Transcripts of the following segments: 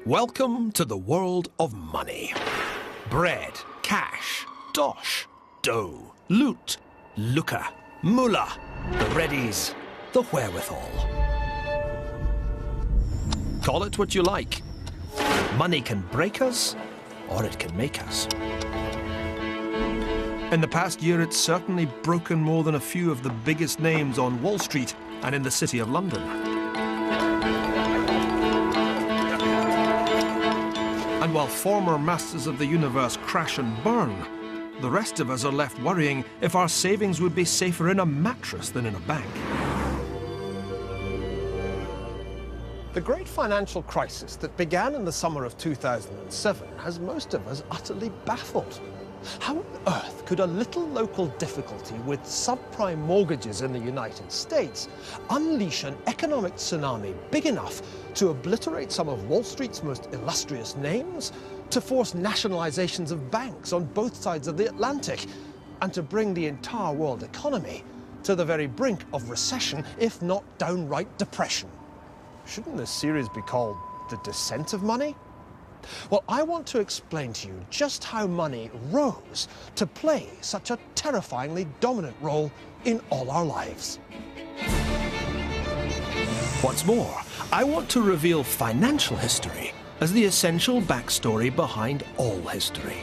Welcome to the world of money. Bread, cash, dosh, dough, loot, lucre, mullah, the readies, the wherewithal. Call it what you like. Money can break us, or it can make us. In the past year, it's certainly broken more than a few of the biggest names on Wall Street and in the City of London. And while former masters of the universe crash and burn, the rest of us are left worrying if our savings would be safer in a mattress than in a bank. The great financial crisis that began in the summer of 2007 has most of us utterly baffled. How on earth could a little local difficulty with subprime mortgages in the United States unleash an economic tsunami big enough to obliterate some of Wall Street's most illustrious names, to force nationalizations of banks on both sides of the Atlantic, and to bring the entire world economy to the very brink of recession, if not downright depression? Shouldn't this series be called The Descent of Money? Well, I want to explain to you just how money rose to play such a terrifyingly dominant role in all our lives. What's more, I want to reveal financial history as the essential backstory behind all history.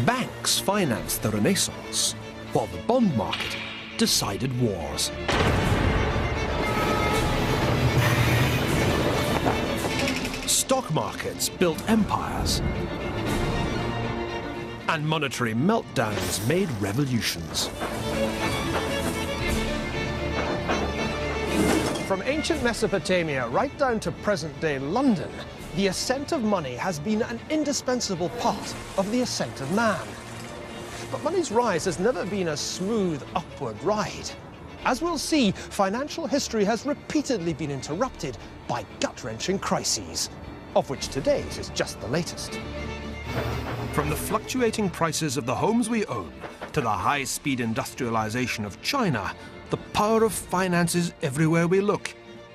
Banks financed the Renaissance, while the bond market decided wars. Stock markets built empires, and monetary meltdowns made revolutions. From ancient Mesopotamia right down to present-day London, the ascent of money has been an indispensable part of the ascent of man. But money's rise has never been a smooth upward ride. As we'll see, financial history has repeatedly been interrupted by gut-wrenching crises, of which today's is just the latest. From the fluctuating prices of the homes we own to the high-speed industrialization of China, the power of finance is everywhere we look,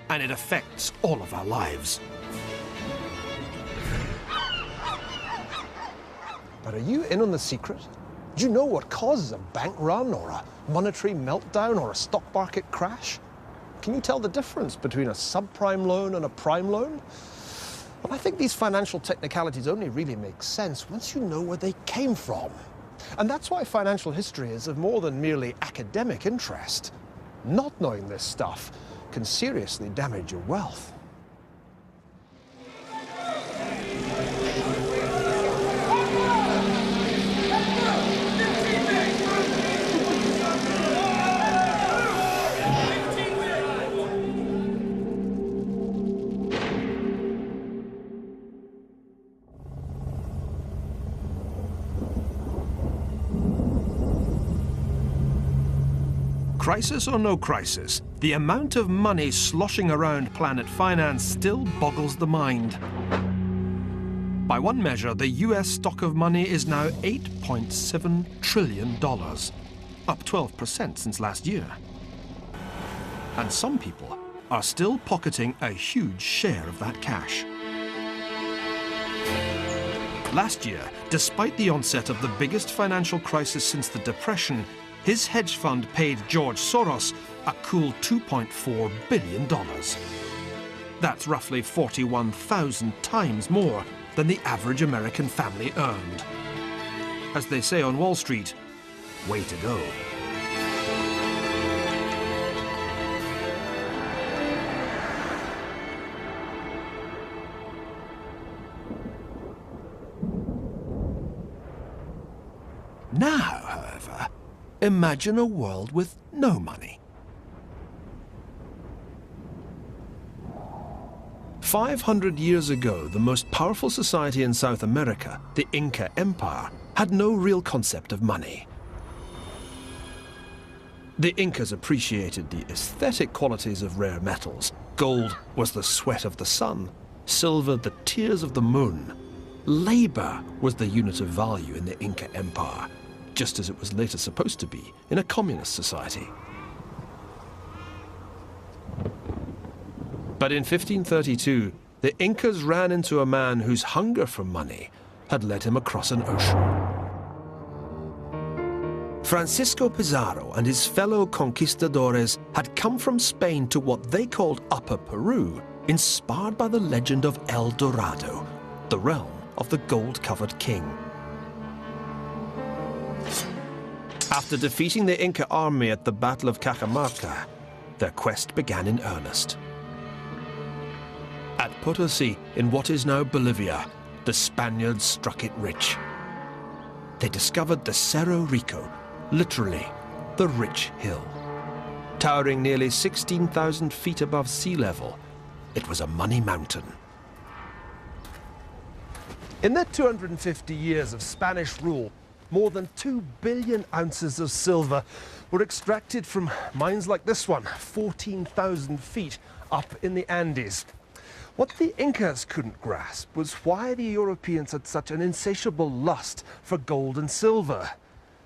and it affects all of our lives. But are you in on the secret? Do you know what causes a bank run, or a monetary meltdown, or a stock market crash? Can you tell the difference between a subprime loan and a prime loan? Well, I think these financial technicalities only really make sense once you know where they came from. And that's why financial history is of more than merely academic interest. Not knowing this stuff can seriously damage your wealth. Crisis or no crisis, the amount of money sloshing around planet finance still boggles the mind. By one measure, the US stock of money is now $8.7 trillion, up 12% since last year. And some people are still pocketing a huge share of that cash. Last year, despite the onset of the biggest financial crisis since the Depression, his hedge fund paid George Soros a cool $2.4 billion. That's roughly 41,000 times more than the average American family earned. As they say on Wall Street, way to go. Now, however, imagine a world with no money. 500 years ago, the most powerful society in South America, the Inca Empire, had no real concept of money. The Incas appreciated the aesthetic qualities of rare metals. Gold was the sweat of the sun, silver the tears of the moon. Labor was the unit of value in the Inca Empire, just as it was later supposed to be in a communist society. But in 1532, the Incas ran into a man whose hunger for money had led him across an ocean. Francisco Pizarro and his fellow conquistadores had come from Spain to what they called Upper Peru, inspired by the legend of El Dorado, the realm of the gold-covered king. After defeating the Inca army at the Battle of Cajamarca, their quest began in earnest. At Potosi, in what is now Bolivia, the Spaniards struck it rich. They discovered the Cerro Rico, literally, the rich hill. Towering nearly 16,000 feet above sea level, it was a money mountain. In their 250 years of Spanish rule, more than 2 billion ounces of silver were extracted from mines like this one, 14,000 feet up in the Andes. What the Incas couldn't grasp was why the Europeans had such an insatiable lust for gold and silver.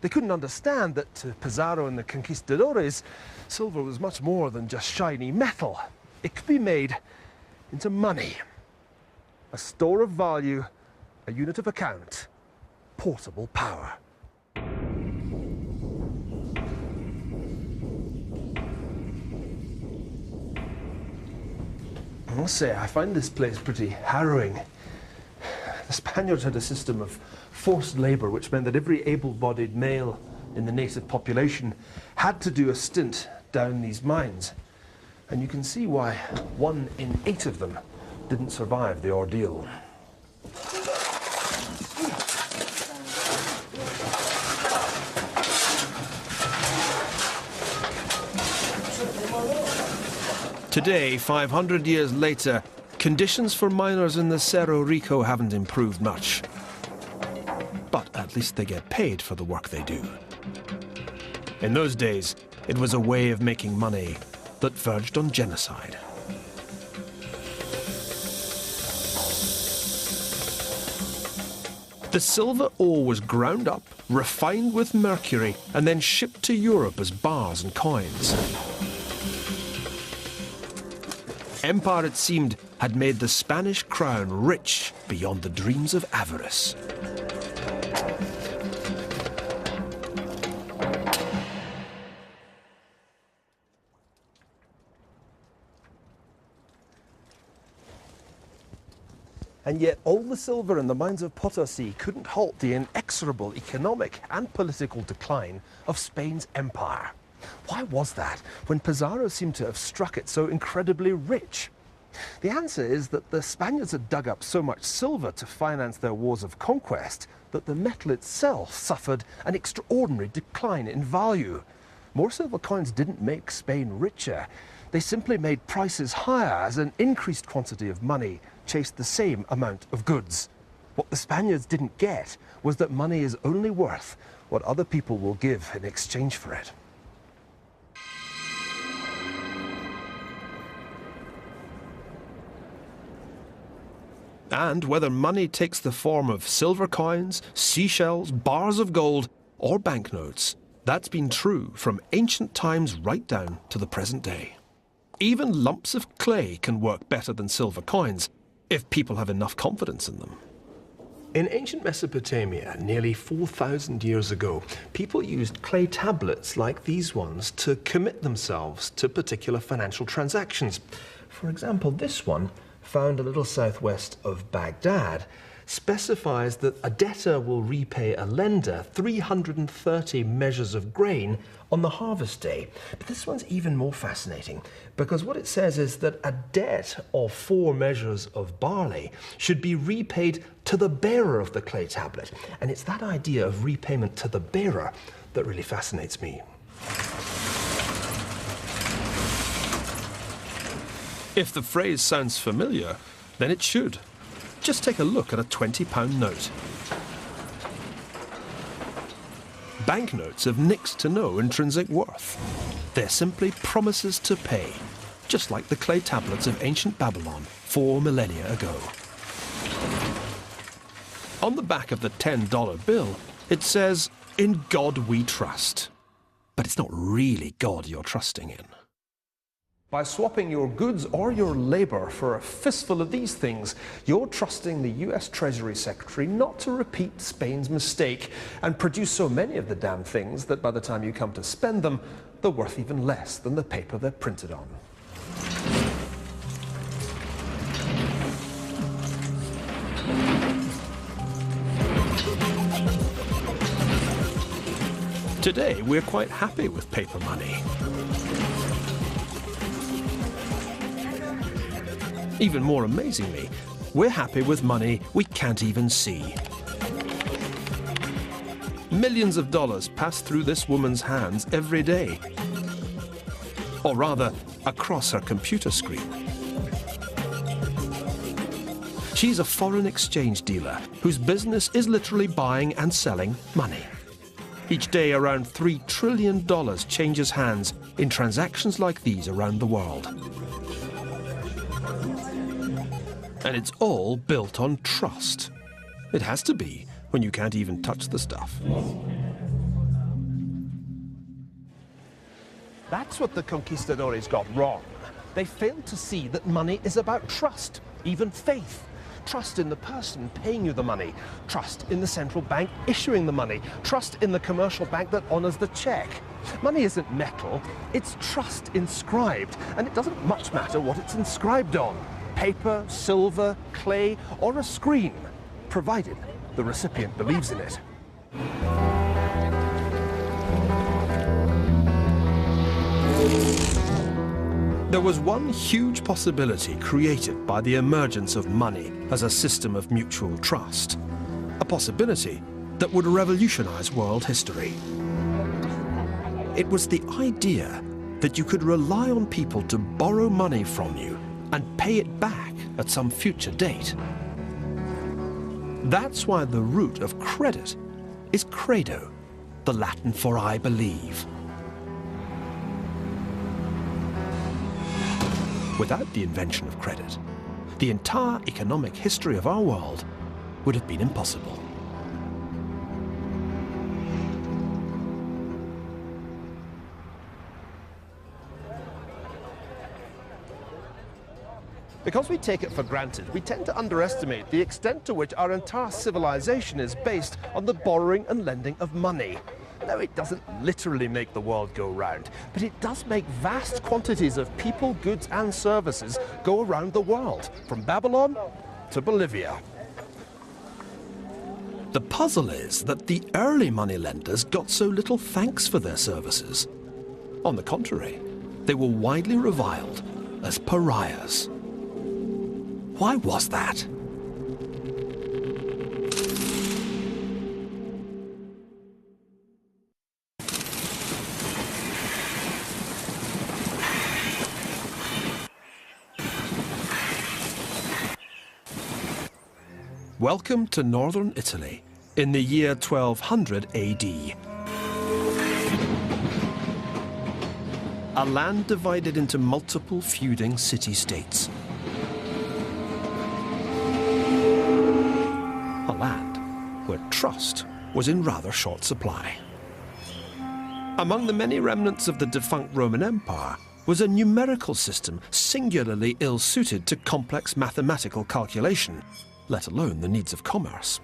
They couldn't understand that to Pizarro and the conquistadores, silver was much more than just shiny metal. It could be made into money, a store of value, a unit of account, portable power. I must say, I find this place pretty harrowing. The Spaniards had a system of forced labor, which meant that every able-bodied male in the native population had to do a stint down these mines. And you can see why 1 in 8 of them didn't survive the ordeal. Today, 500 years later, conditions for miners in the Cerro Rico haven't improved much. But at least they get paid for the work they do. In those days, it was a way of making money that verged on genocide. The silver ore was ground up, refined with mercury, and then shipped to Europe as bars and coins. Empire, it seemed, had made the Spanish crown rich beyond the dreams of avarice. And yet all the silver in the mines of Potosi couldn't halt the inexorable economic and political decline of Spain's empire. Why was that, when Pizarro seemed to have struck it so incredibly rich? The answer is that the Spaniards had dug up so much silver to finance their wars of conquest that the metal itself suffered an extraordinary decline in value. More silver coins didn't make Spain richer. They simply made prices higher as an increased quantity of money chased the same amount of goods. What the Spaniards didn't get was that money is only worth what other people will give in exchange for it. And whether money takes the form of silver coins, seashells, bars of gold, or banknotes, that's been true from ancient times right down to the present day. Even lumps of clay can work better than silver coins if people have enough confidence in them. In ancient Mesopotamia, nearly 4,000 years ago, people used clay tablets like these ones to commit themselves to particular financial transactions. For example, this one, found a little southwest of Baghdad, specifies that a debtor will repay a lender 330 measures of grain on the harvest day. But this one's even more fascinating, because what it says is that a debt of 4 measures of barley should be repaid to the bearer of the clay tablet. And it's that idea of repayment to the bearer that really fascinates me. If the phrase sounds familiar, then it should. Just take a look at a £20 note. Banknotes have next to no intrinsic worth. They're simply promises to pay, just like the clay tablets of ancient Babylon 4 millennia ago. On the back of the $10 bill, it says, "In God we trust." But it's not really God you're trusting in. By swapping your goods or your labor for a fistful of these things, you're trusting the US Treasury Secretary not to repeat Spain's mistake and produce so many of the damn things that by the time you come to spend them, they're worth even less than the paper they're printed on. Today, we're quite happy with paper money. Even more amazingly, we're happy with money we can't even see. Millions of dollars pass through this woman's hands every day. Or rather, across her computer screen. She's a foreign exchange dealer whose business is literally buying and selling money. Each day, around $3 trillion changes hands in transactions like these around the world. And it's all built on trust. It has to be when you can't even touch the stuff. That's what the conquistadores got wrong. They failed to see that money is about trust, even faith. Trust in the person paying you the money, trust in the central bank issuing the money, trust in the commercial bank that honors the check. Money isn't metal, it's trust inscribed, and it doesn't much matter what it's inscribed on. Paper, silver, clay, or a screen, provided the recipient believes in it. There was one huge possibility created by the emergence of money as a system of mutual trust. A possibility that would revolutionize world history. It was the idea that you could rely on people to borrow money from you and pay it back at some future date. That's why the root of credit is credo, the Latin for I believe. Without the invention of credit, the entire economic history of our world would have been impossible. Because we take it for granted, we tend to underestimate the extent to which our entire civilization is based on the borrowing and lending of money. No, it doesn't literally make the world go round, but it does make vast quantities of people, goods and services go around the world, from Babylon to Bolivia. The puzzle is that the early moneylenders got so little thanks for their services. On the contrary, they were widely reviled as pariahs. Why was that? Welcome to northern Italy in the year 1200 AD. A land divided into multiple feuding city-states. A land where trust was in rather short supply. Among the many remnants of the defunct Roman Empire was a numerical system singularly ill-suited to complex mathematical calculation, let alone the needs of commerce.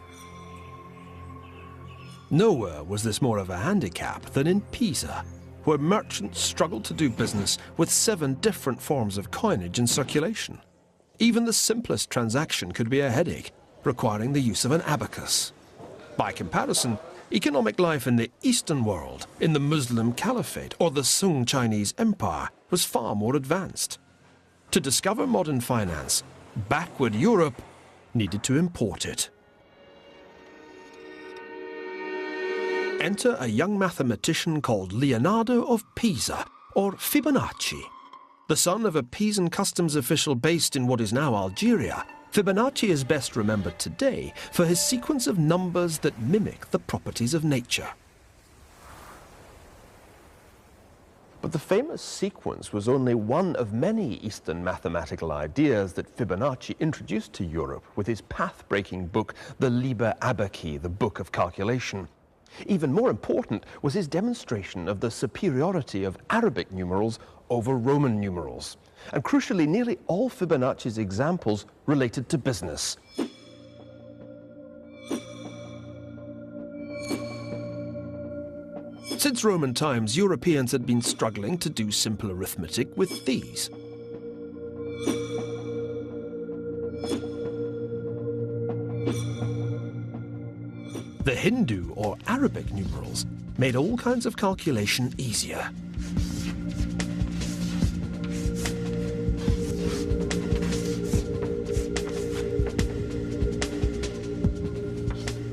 Nowhere was this more of a handicap than in Pisa, where merchants struggled to do business with 7 different forms of coinage in circulation. Even the simplest transaction could be a headache, requiring the use of an abacus. By comparison, economic life in the Eastern world, in the Muslim Caliphate or the Sung Chinese Empire, was far more advanced. To discover modern finance, backward Europe needed to import it. Enter a young mathematician called Leonardo of Pisa, or Fibonacci. The son of a Pisan customs official based in what is now Algeria, Fibonacci is best remembered today for his sequence of numbers that mimic the properties of nature. But the famous sequence was only one of many Eastern mathematical ideas that Fibonacci introduced to Europe with his path-breaking book, the Liber Abaci, the Book of Calculation. Even more important was his demonstration of the superiority of Arabic numerals over Roman numerals. And crucially, nearly all Fibonacci's examples related to business. Since Roman times, Europeans had been struggling to do simple arithmetic with these. The Hindu or Arabic numerals made all kinds of calculation easier.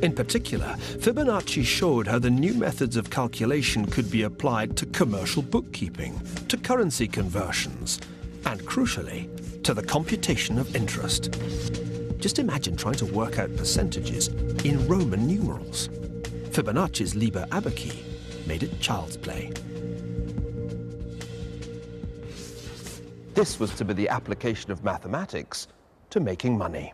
In particular, Fibonacci showed how the new methods of calculation could be applied to commercial bookkeeping, to currency conversions, and crucially, to the computation of interest. Just imagine trying to work out percentages in Roman numerals. Fibonacci's Liber Abaci made it child's play. This was to be the application of mathematics to making money.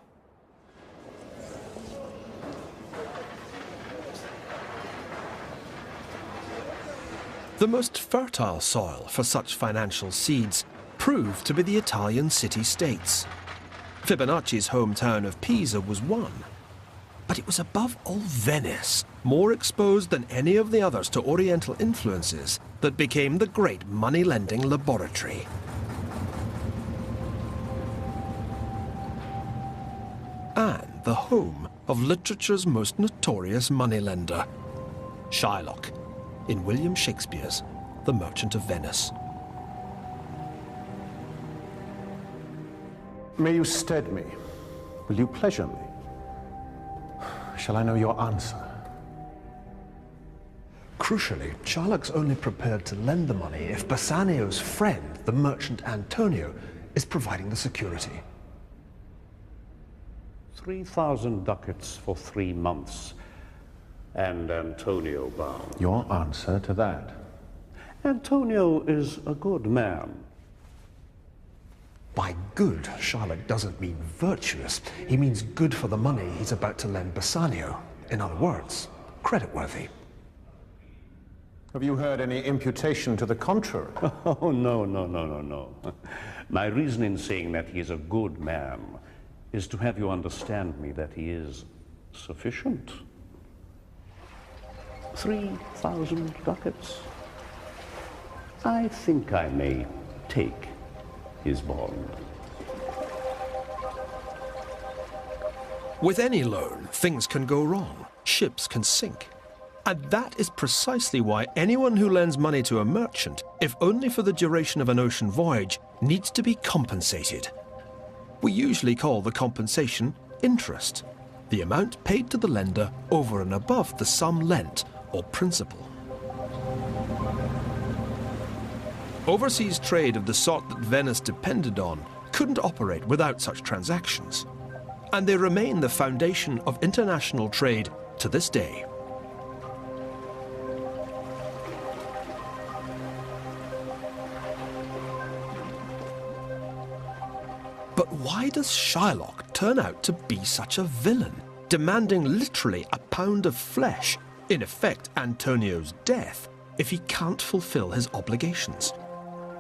The most fertile soil for such financial seeds proved to be the Italian city-states. Fibonacci's hometown of Pisa was one, but it was above all Venice, more exposed than any of the others to Oriental influences, that became the great money-lending laboratory. And the home of literature's most notorious moneylender, Shylock, in William Shakespeare's The Merchant of Venice. May you stead me? Will you pleasure me? Shall I know your answer? Crucially, Shylock's only prepared to lend the money if Bassanio's friend, the merchant Antonio, is providing the security. 3,000 ducats for 3 months, and Antonio bound. Your answer to that? Antonio is a good man. By good, Shylock doesn't mean virtuous. He means good for the money he's about to lend Bassanio. In other words, creditworthy. Have you heard any imputation to the contrary? Oh, no. My reason in saying that he is a good man is to have you understand me that he is sufficient. 3,000 ducats. I think I may take his bond. With any loan, things can go wrong. Ships can sink. And that is precisely why anyone who lends money to a merchant, if only for the duration of an ocean voyage, needs to be compensated. We usually call the compensation interest, the amount paid to the lender over and above the sum lent, or principal. Overseas trade of the sort that Venice depended on couldn't operate without such transactions, and they remain the foundation of international trade to this day. But why does Shylock turn out to be such a villain, demanding literally a pound of flesh, in effect Antonio's death, if he can't fulfill his obligations?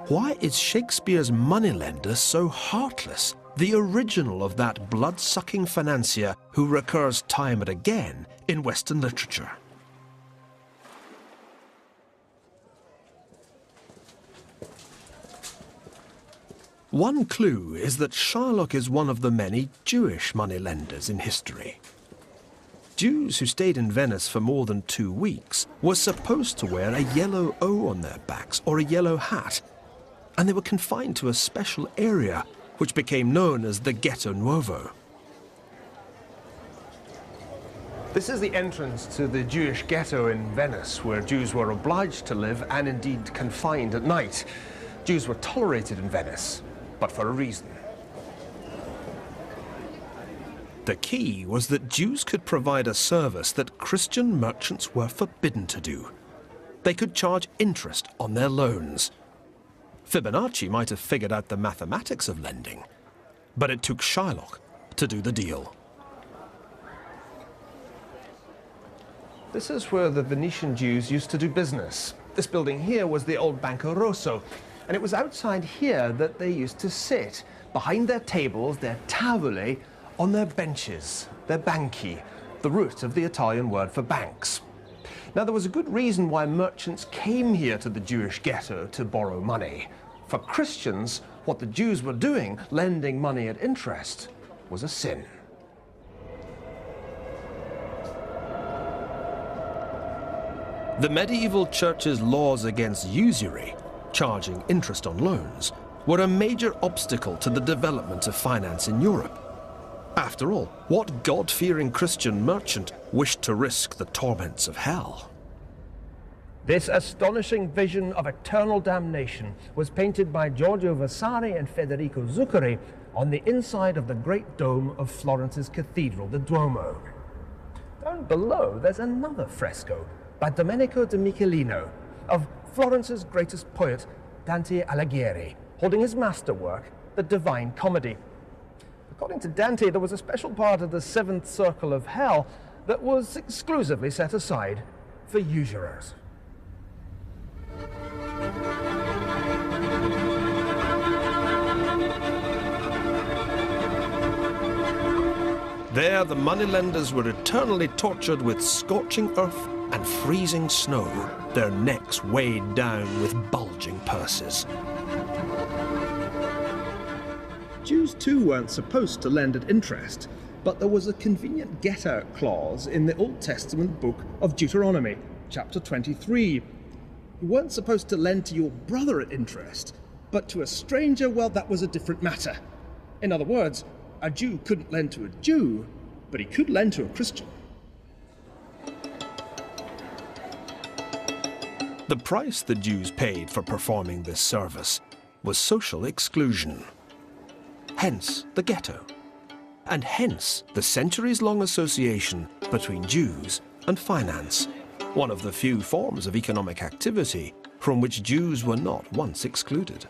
Why is Shakespeare's moneylender so heartless, the original of that blood-sucking financier who recurs time and again in Western literature? One clue is that Shylock is one of the many Jewish moneylenders in history. Jews who stayed in Venice for more than 2 weeks were supposed to wear a yellow O on their backs or a yellow hat, and they were confined to a special area which became known as the Ghetto Nuovo. This is the entrance to the Jewish ghetto in Venice, where Jews were obliged to live and indeed confined at night. Jews were tolerated in Venice, but for a reason. The key was that Jews could provide a service that Christian merchants were forbidden to do. They could charge interest on their loans. Fibonacci might have figured out the mathematics of lending, but it took Shylock to do the deal. This is where the Venetian Jews used to do business. This building here was the old Banco Rosso. And it was outside here that they used to sit, behind their tables, their tavole, on their benches, their banchi, the root of the Italian word for banks. Now, there was a good reason why merchants came here to the Jewish ghetto to borrow money. For Christians, what the Jews were doing, lending money at interest, was a sin. The medieval church's laws against usury, charging interest on loans, were a major obstacle to the development of finance in Europe. After all, what God-fearing Christian merchant wished to risk the torments of hell? This astonishing vision of eternal damnation was painted by Giorgio Vasari and Federico Zuccari on the inside of the great dome of Florence's cathedral, the Duomo. Down below, there's another fresco by Domenico de Michelino of Florence's greatest poet, Dante Alighieri, holding his masterwork, the Divine Comedy. According to Dante, there was a special part of the seventh circle of hell that was exclusively set aside for usurers. There, the moneylenders were eternally tortured with scorching earth and freezing snow, their necks weighed down with bulging purses. Jews too weren't supposed to lend at interest, but there was a convenient get-out clause in the Old Testament book of Deuteronomy, chapter 23. You weren't supposed to lend to your brother at interest, but to a stranger, well, that was a different matter. In other words, a Jew couldn't lend to a Jew, but he could lend to a Christian. The price the Jews paid for performing this service was social exclusion. Hence the ghetto, and hence the centuries-long association between Jews and finance, one of the few forms of economic activity from which Jews were not once excluded.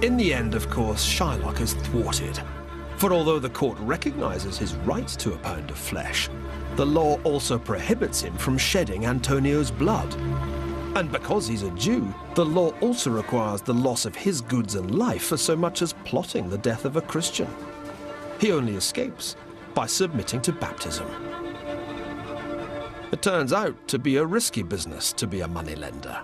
In the end, of course, Shylock is thwarted, for although the court recognizes his right to a pound of flesh, the law also prohibits him from shedding Antonio's blood. And because he's a Jew, the law also requires the loss of his goods and life for so much as plotting the death of a Christian. He only escapes by submitting to baptism. It turns out to be a risky business to be a moneylender.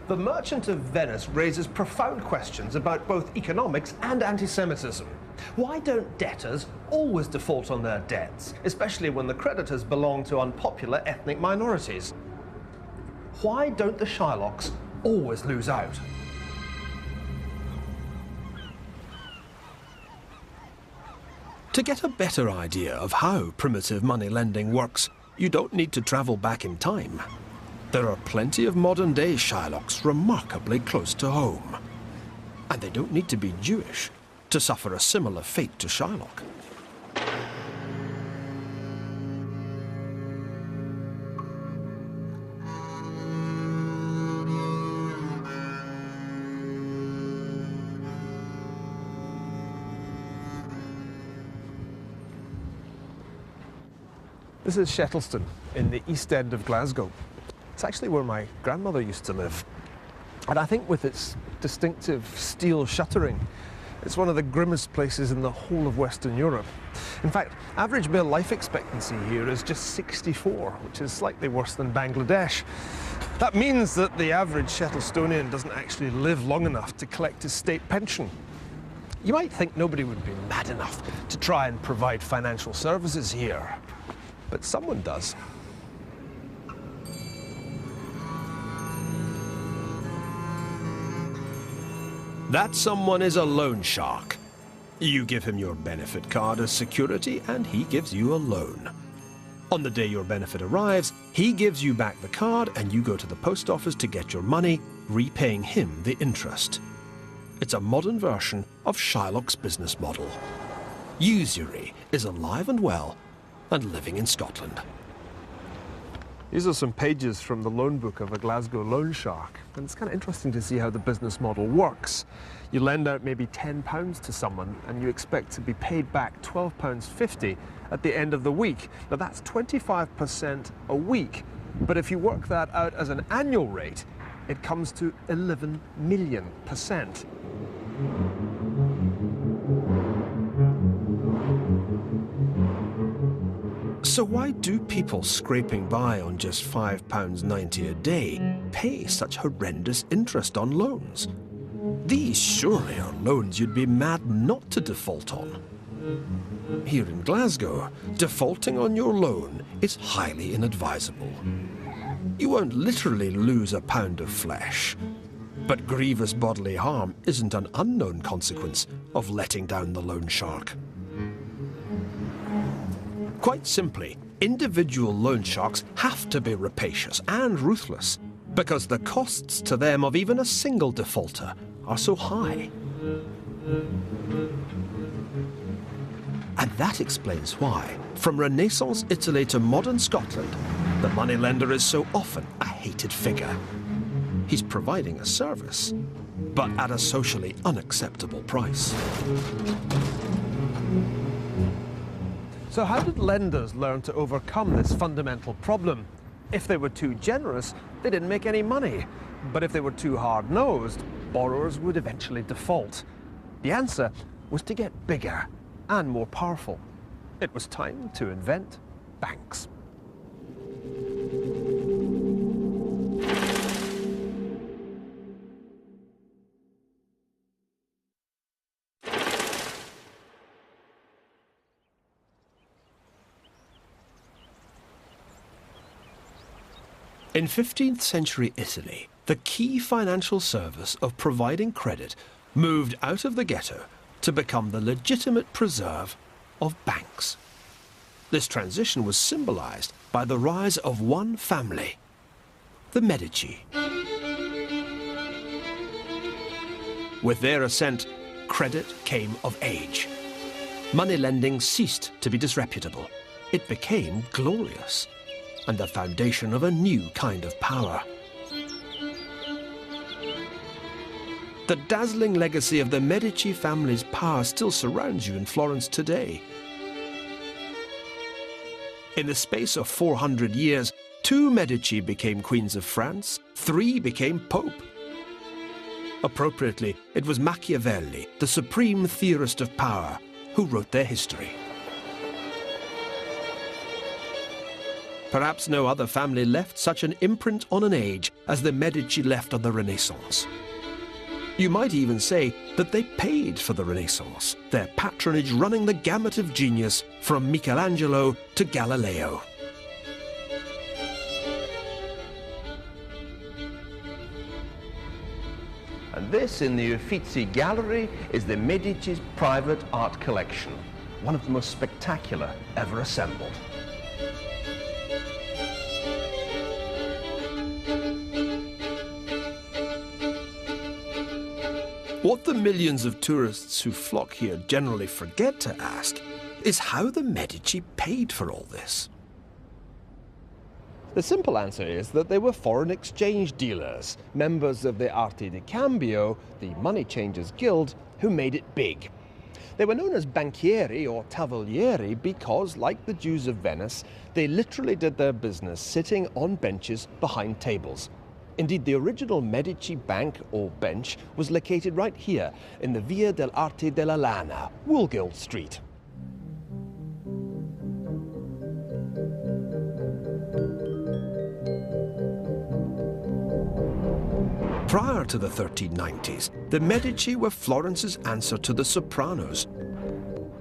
The Merchant of Venice raises profound questions about both economics and anti-Semitism. Why don't debtors always default on their debts, especially when the creditors belong to unpopular ethnic minorities? Why don't the Shylocks always lose out? To get a better idea of how primitive money lending works, you don't need to travel back in time. There are plenty of modern-day Shylocks remarkably close to home. And they don't need to be Jewish to suffer a similar fate to Shylock. This is Shettleston in the East End of Glasgow. It's actually where my grandmother used to live. And I think with its distinctive steel shuttering, it's one of the grimmest places in the whole of Western Europe. In fact, average male life expectancy here is just 64, which is slightly worse than Bangladesh. That means that the average Shettlestonian doesn't actually live long enough to collect his state pension. You might think nobody would be mad enough to try and provide financial services here, but someone does. That someone is a loan shark. You give him your benefit card as security and he gives you a loan. On the day your benefit arrives, he gives you back the card and you go to the post office to get your money, repaying him the interest. It's a modern version of Shylock's business model. Usury is alive and well and living in Scotland. These are some pages from the loan book of a Glasgow loan shark, and it's kind of interesting to see how the business model works. You lend out maybe £10 to someone and you expect to be paid back £12.50 at the end of the week. Now that's 25% a week But if you work that out as an annual rate, it comes to 11 million%. So why do people scraping by on just £5.90 a day pay such horrendous interest on loans? These surely are loans you'd be mad not to default on. Here in Glasgow, defaulting on your loan is highly inadvisable. You won't literally lose a pound of flesh, but grievous bodily harm isn't an unknown consequence of letting down the loan shark. Quite simply, individual loan sharks have to be rapacious and ruthless because the costs to them of even a single defaulter are so high. And that explains why, from Renaissance Italy to modern Scotland, the moneylender is so often a hated figure. He's providing a service, but at a socially unacceptable price. So how did lenders learn to overcome this fundamental problem? If they were too generous, they didn't make any money. But if they were too hard-nosed, borrowers would eventually default. The answer was to get bigger and more powerful. It was time to invent banks. In 15th century Italy, the key financial service of providing credit moved out of the ghetto to become the legitimate preserve of banks. This transition was symbolized by the rise of one family, the Medici. With their ascent, credit came of age. Money lending ceased to be disreputable. It became glorious, and the foundation of a new kind of power. The dazzling legacy of the Medici family's power still surrounds you in Florence today. In the space of 400 years, 2 Medici became queens of France, 3 became pope. Appropriately, it was Machiavelli, the supreme theorist of power, who wrote their history. Perhaps no other family left such an imprint on an age as the Medici left on the Renaissance. You might even say that they paid for the Renaissance, their patronage running the gamut of genius from Michelangelo to Galileo. And this, in the Uffizi Gallery, is the Medici's private art collection, one of the most spectacular ever assembled. What the millions of tourists who flock here generally forget to ask is how the Medici paid for all this. The simple answer is that they were foreign exchange dealers, members of the Arte di Cambio, the money changers guild, who made it big. They were known as banchieri or tavolieri because, like the Jews of Venice, they literally did their business sitting on benches behind tables. Indeed, the original Medici bank, or bench, was located right here in the Via dell'Arte della Lana, Woolgild Street. Prior to the 1390s, the Medici were Florence's answer to the Sopranos,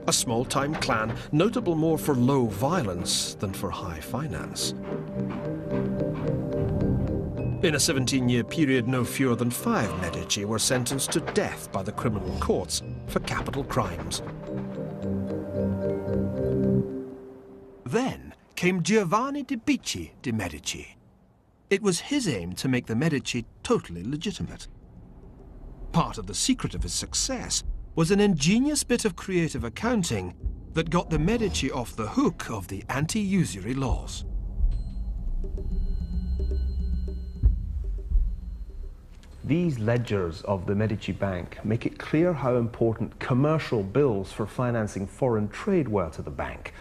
a small-time clan notable more for low violence than for high finance. In a 17-year period, no fewer than 5 Medici were sentenced to death by the criminal courts for capital crimes. Then came Giovanni di Bicci de' Medici. It was his aim to make the Medici totally legitimate. Part of the secret of his success was an ingenious bit of creative accounting that got the Medici off the hook of the anti-usury laws. These ledgers of the Medici Bank make it clear how important commercial bills for financing foreign trade were to the bank.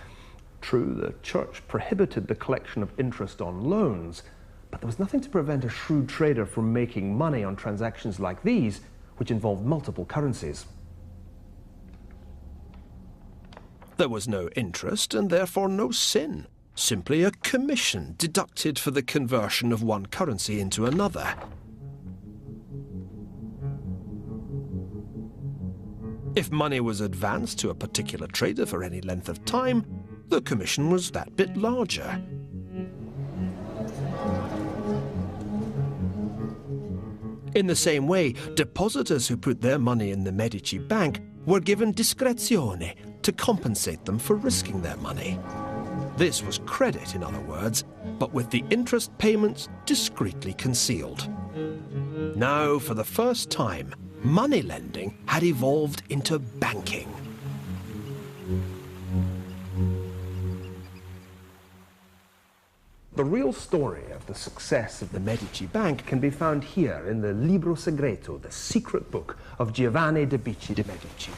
True, the church prohibited the collection of interest on loans, but there was nothing to prevent a shrewd trader from making money on transactions like these, which involved multiple currencies. There was no interest and therefore no sin, simply a commission deducted for the conversion of one currency into another. If money was advanced to a particular trader for any length of time, the commission was that bit larger. In the same way, depositors who put their money in the Medici Bank were given discrezione to compensate them for risking their money. This was credit, in other words, but with the interest payments discreetly concealed. Now, for the first time, money lending had evolved into banking. The real story of the success of the Medici Bank can be found here in the Libro Segreto, the secret book of Giovanni de' Medici.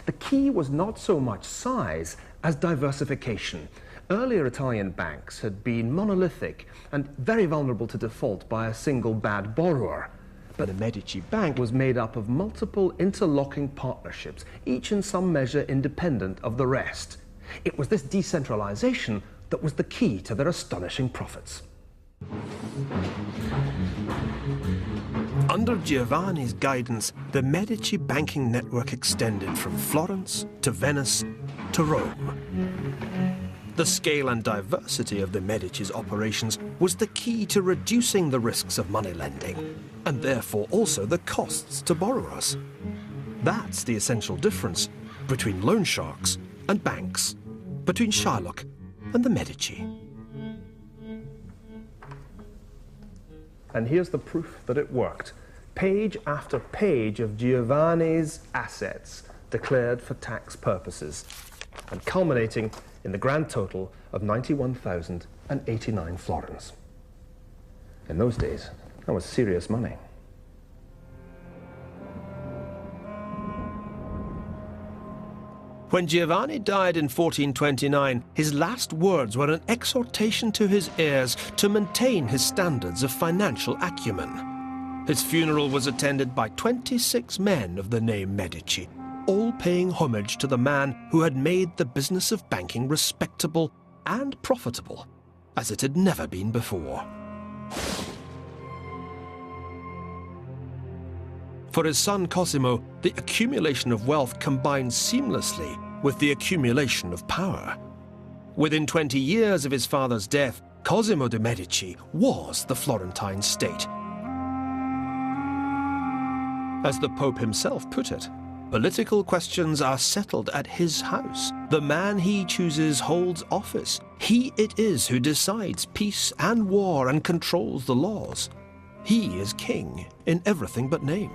The key was not so much size as diversification. Earlier Italian banks had been monolithic and very vulnerable to default by a single bad borrower. But the Medici Bank was made up of multiple interlocking partnerships, each in some measure independent of the rest. It was this decentralization that was the key to their astonishing profits. Under Giovanni's guidance, the Medici banking network extended from Florence to Venice to Rome. The scale and diversity of the Medici's operations was the key to reducing the risks of money lending, and therefore also the costs to borrowers. That's the essential difference between loan sharks and banks, between Shylock and the Medici. And here's the proof that it worked. Page after page of Giovanni's assets declared for tax purposes, and culminating in the grand total of 91,089 florins. In those days, that was serious money. When Giovanni died in 1429, his last words were an exhortation to his heirs to maintain his standards of financial acumen. His funeral was attended by 26 men of the name Medici, all paying homage to the man who had made the business of banking respectable and profitable, as it had never been before. For his son Cosimo, the accumulation of wealth combined seamlessly with the accumulation of power. Within 20 years of his father's death, Cosimo de' Medici was the Florentine state. As the Pope himself put it, political questions are settled at his house. The man he chooses holds office. He it is who decides peace and war and controls the laws. He is king in everything but name.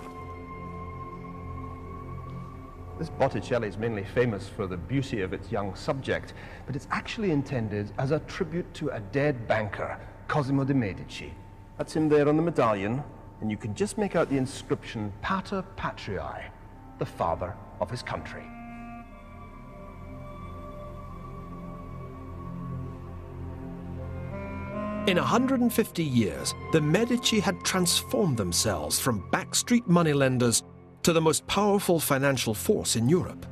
This Botticelli is mainly famous for the beauty of its young subject, but it's actually intended as a tribute to a dead banker, Cosimo de' Medici. That's him there on the medallion, and you can just make out the inscription Pater Patriae, the father of his country. In 150 years, the Medici had transformed themselves from backstreet moneylenders to the most powerful financial force in Europe.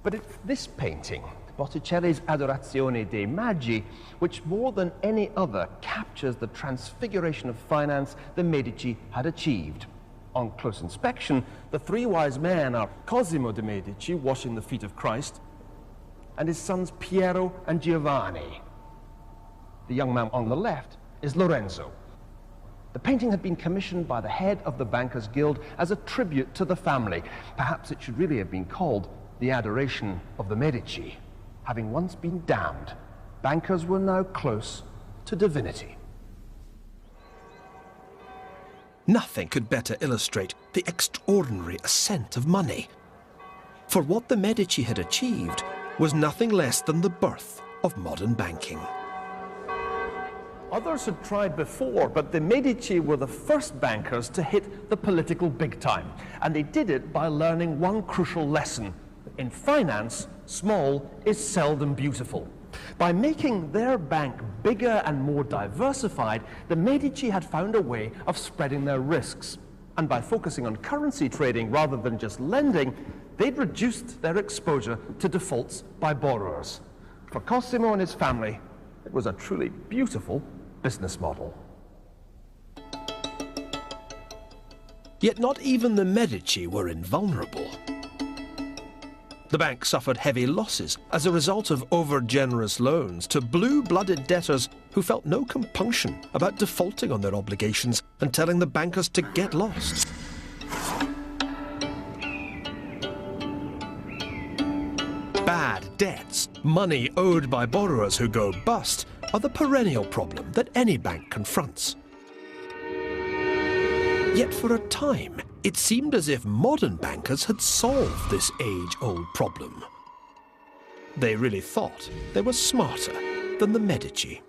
But it's this painting, Botticelli's Adorazione dei Magi, which more than any other captures the transfiguration of finance the Medici had achieved. On close inspection, the three wise men are Cosimo de' Medici washing the feet of Christ, and his sons Piero and Giovanni. The young man on the left is Lorenzo. The painting had been commissioned by the head of the Bankers' Guild as a tribute to the family. Perhaps it should really have been called The Adoration of the Medici. Having once been damned, bankers were now close to divinity. Nothing could better illustrate the extraordinary ascent of money. For what the Medici had achieved was nothing less than the birth of modern banking. Others had tried before, but the Medici were the first bankers to hit the political big time. And they did it by learning one crucial lesson. In finance, small is seldom beautiful. By making their bank bigger and more diversified, the Medici had found a way of spreading their risks. And by focusing on currency trading rather than just lending, they'd reduced their exposure to defaults by borrowers. For Cosimo and his family, it was a truly beautiful business model. Yet not even the Medici were invulnerable. The bank suffered heavy losses as a result of over-generous loans to blue-blooded debtors who felt no compunction about defaulting on their obligations and telling the bankers to get lost. Bad debts, money owed by borrowers who go bust, are the perennial problem that any bank confronts. Yet for a time, it seemed as if modern bankers had solved this age-old problem. They really thought they were smarter than the Medici.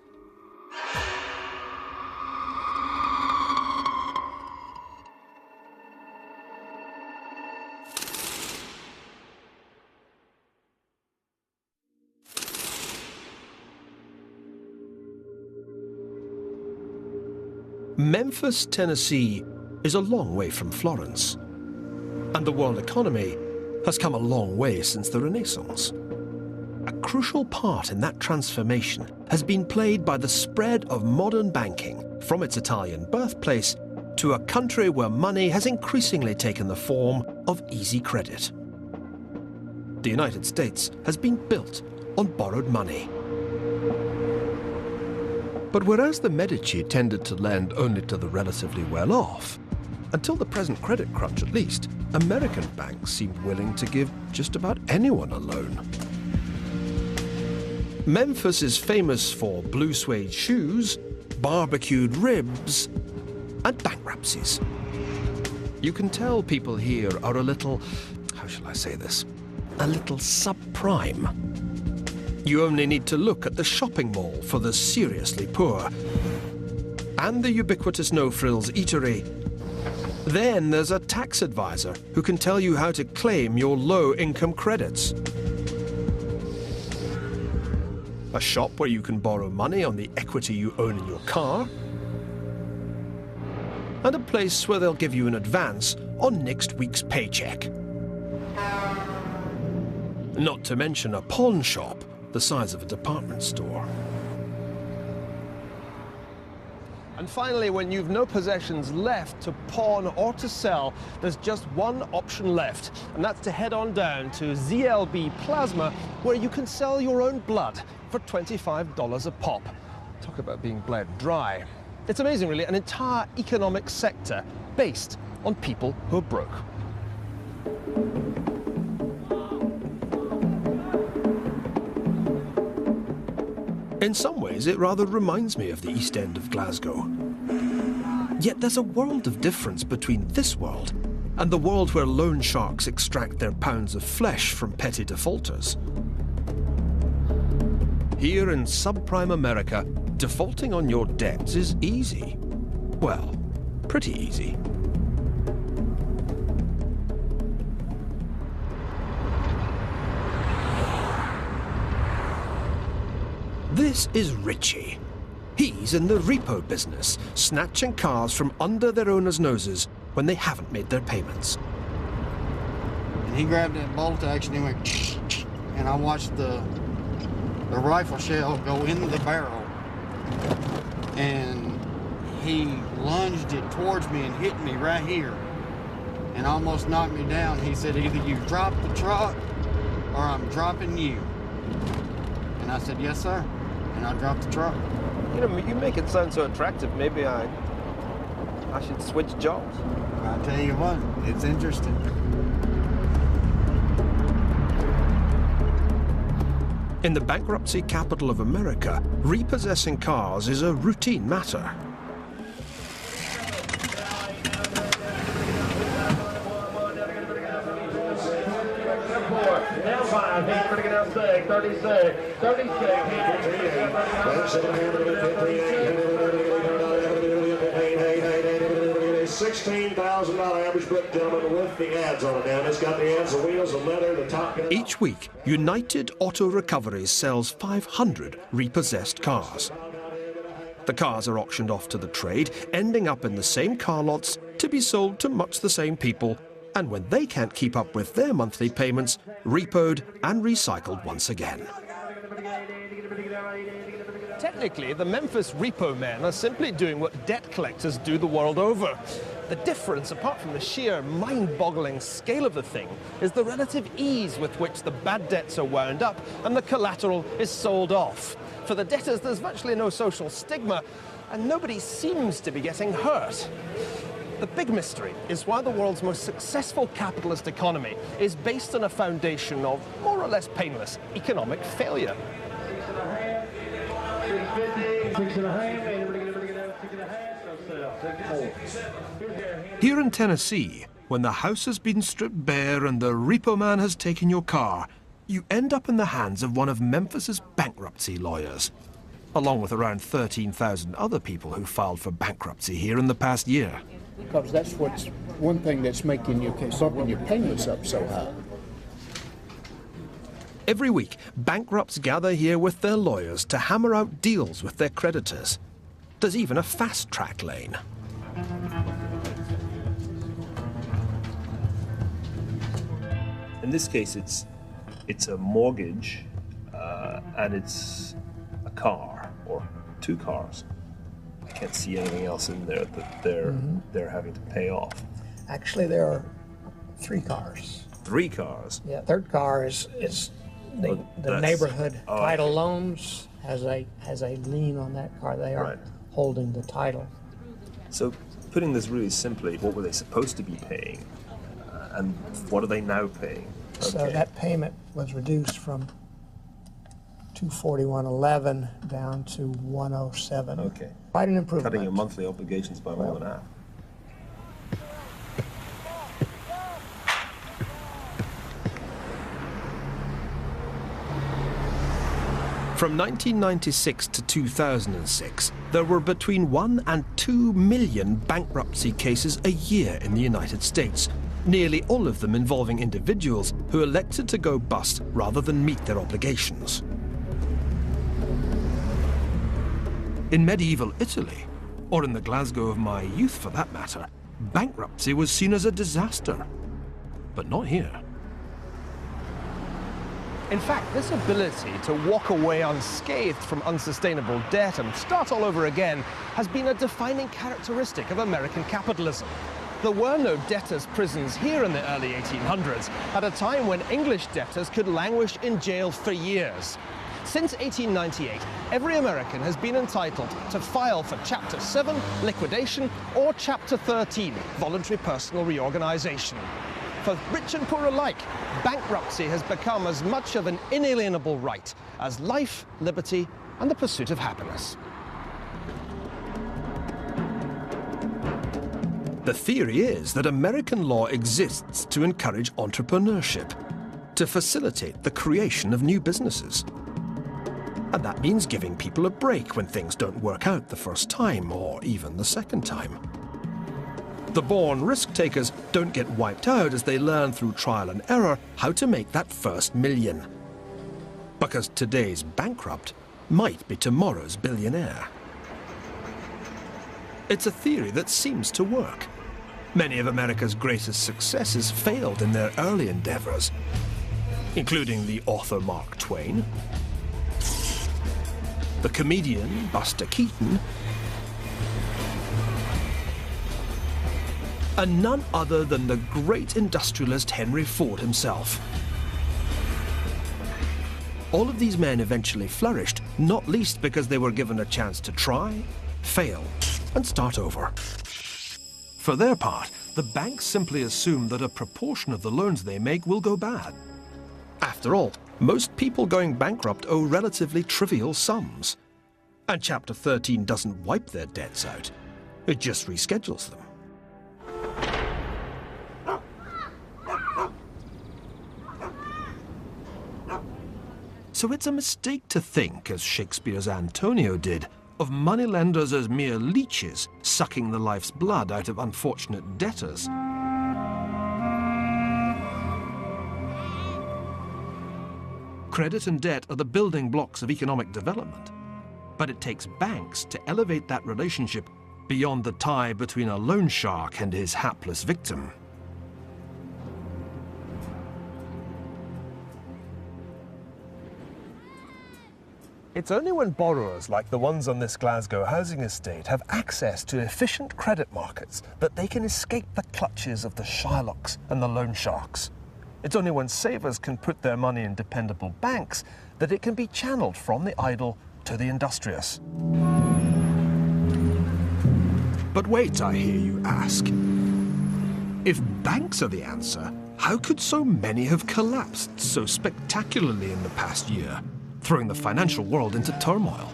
Memphis, Tennessee is a long way from Florence, and the world economy has come a long way since the Renaissance. A crucial part in that transformation has been played by the spread of modern banking from its Italian birthplace to a country where money has increasingly taken the form of easy credit. The United States has been built on borrowed money. But whereas the Medici tended to lend only to the relatively well-off, until the present credit crunch at least, American banks seemed willing to give just about anyone a loan. Memphis is famous for blue suede shoes, barbecued ribs, and bankruptcies. You can tell people here are a little, how shall I say this, a little subprime. You only need to look at the shopping mall for the seriously poor, and the ubiquitous no-frills eatery. Then there's a tax advisor who can tell you how to claim your low-income credits. A shop where you can borrow money on the equity you own in your car. And a place where they'll give you an advance on next week's paycheck. Not to mention a pawn shop the size of a department store. And finally, when you've no possessions left to pawn or to sell, there's just one option left, and that's to head on down to ZLB Plasma, where you can sell your own blood for $25 a pop. Talk about being bled dry. It's amazing, really, an entire economic sector based on people who are broke. In some ways, it rather reminds me of the East End of Glasgow. Yet there's a world of difference between this world and the world where loan sharks extract their pounds of flesh from petty defaulters. Here in subprime America, defaulting on your debts is easy. Well, pretty easy. This is Richie. He's in the repo business, snatching cars from under their owners' noses when they haven't made their payments. And he grabbed that bolt action and went, and I watched the rifle shell go into the barrel. And he lunged it towards me and hit me right here and almost knocked me down. He said, either you drop the truck or I'm dropping you. And I said, yes, sir. And I dropped the truck. You know, you make it sound so attractive. Maybe I should switch jobs. I tell you what, it's interesting. In the bankruptcy capital of America, repossessing cars is a routine matter. $16,000 average book, gentlemen, with the ads on it now. It's got the ads, the wheels, the leather, the top gun. Each week, United Auto Recoveries sells 500 repossessed cars. The cars are auctioned off to the trade, ending up in the same car lots to be sold to much the same people, and when they can't keep up with their monthly payments, repoed and recycled once again. Technically, the Memphis repo men are simply doing what debt collectors do the world over. The difference, apart from the sheer mind-boggling scale of the thing, is the relative ease with which the bad debts are wound up and the collateral is sold off. For the debtors, there's virtually no social stigma, and nobody seems to be getting hurt. The big mystery is why the world's most successful capitalist economy is based on a foundation of more or less painless economic failure. Here in Tennessee, when the house has been stripped bare and the repo man has taken your car, you end up in the hands of one of Memphis's bankruptcy lawyers, along with around 13,000 other people who filed for bankruptcy here in the past year. Because that's what's one thing that's making your payments up so high. Every week, bankrupts gather here with their lawyers to hammer out deals with their creditors. There's even a fast-track lane. In this case, it's a mortgage, and it's a car or two cars. I can't see anything else in there that they're having to pay off. Actually, there are 3 cars. 3 cars. Yeah, third car is the neighborhood title loans has a lien on that car. They are holding the title. So, putting this really simply, what were they supposed to be paying, and what are they now paying? Okay. So that payment was reduced from $241.11 down to $107. Okay. Quite an improvement. Cutting your monthly obligations by more than half. From 1996 to 2006, there were between 1 and 2 million bankruptcy cases a year in the United States, nearly all of them involving individuals who elected to go bust rather than meet their obligations. In medieval Italy, or in the Glasgow of my youth for that matter, bankruptcy was seen as a disaster. But not here. In fact, this ability to walk away unscathed from unsustainable debt and start all over again has been a defining characteristic of American capitalism. There were no debtors' prisons here in the early 1800s, at a time when English debtors could languish in jail for years. Since 1898, every American has been entitled to file for Chapter 7, liquidation, or Chapter 13, voluntary personal reorganization. For rich and poor alike, bankruptcy has become as much of an inalienable right as life, liberty, and the pursuit of happiness. The theory is that American law exists to encourage entrepreneurship, to facilitate the creation of new businesses. And that means giving people a break when things don't work out the first time, or even the second time. The born risk-takers don't get wiped out as they learn through trial and error how to make that first million. Because today's bankrupt might be tomorrow's billionaire. It's a theory that seems to work. Many of America's greatest successes failed in their early endeavors, including the author Mark Twain, the comedian Buster Keaton, and none other than the great industrialist Henry Ford himself. All of these men eventually flourished, not least because they were given a chance to try, fail, and start over. For their part, the banks simply assume that a proportion of the loans they make will go bad. After all, most people going bankrupt owe relatively trivial sums. And Chapter 13 doesn't wipe their debts out, it just reschedules them. So it's a mistake to think, as Shakespeare's Antonio did, of moneylenders as mere leeches sucking the life's blood out of unfortunate debtors. Credit and debt are the building blocks of economic development, but it takes banks to elevate that relationship beyond the tie between a loan shark and his hapless victim. It's only when borrowers like the ones on this Glasgow housing estate have access to efficient credit markets that they can escape the clutches of the Shylocks and the loan sharks. It's only when savers can put their money in dependable banks that it can be channeled from the idle to the industrious. But wait, I hear you ask. If banks are the answer, how could so many have collapsed so spectacularly in the past year, throwing the financial world into turmoil?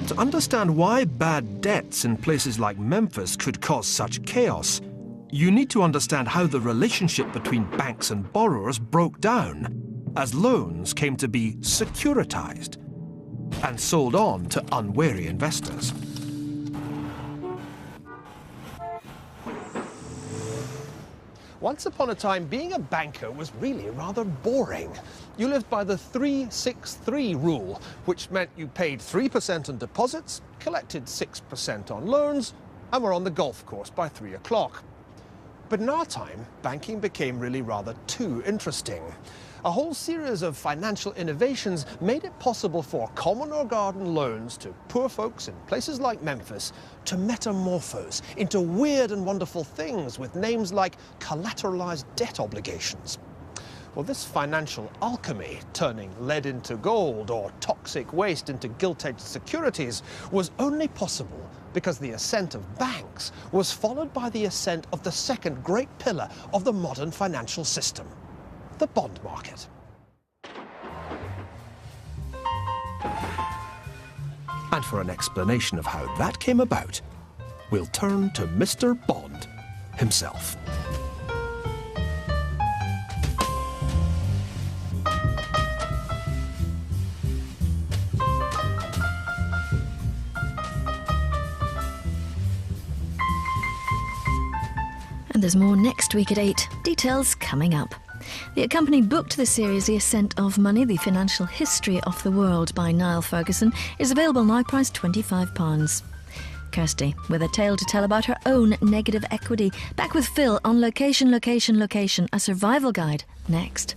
To understand why bad debts in places like Memphis could cause such chaos, you need to understand how the relationship between banks and borrowers broke down as loans came to be securitized and sold on to unwary investors. Once upon a time, being a banker was really rather boring. You lived by the 3-6-3 rule, which meant you paid 3% on deposits, collected 6% on loans, and were on the golf course by 3 o'clock. But in our time, banking became really rather too interesting. A whole series of financial innovations made it possible for common or garden loans to poor folks in places like Memphis to metamorphose into weird and wonderful things with names like collateralized debt obligations. Well, this financial alchemy, turning lead into gold or toxic waste into gilt-edged securities, was only possible because the ascent of banks was followed by the ascent of the second great pillar of the modern financial system, the bond market. And for an explanation of how that came about, we'll turn to Mr. Bond himself. And there's more next week at 8. Details coming up. The accompanied book to the series, The Ascent of Money, The Financial History of the World by Niall Ferguson, is available now, priced £25. Kirsty, with a tale to tell about her own negative equity. Back with Phil on Location, Location, Location, a survival guide, next.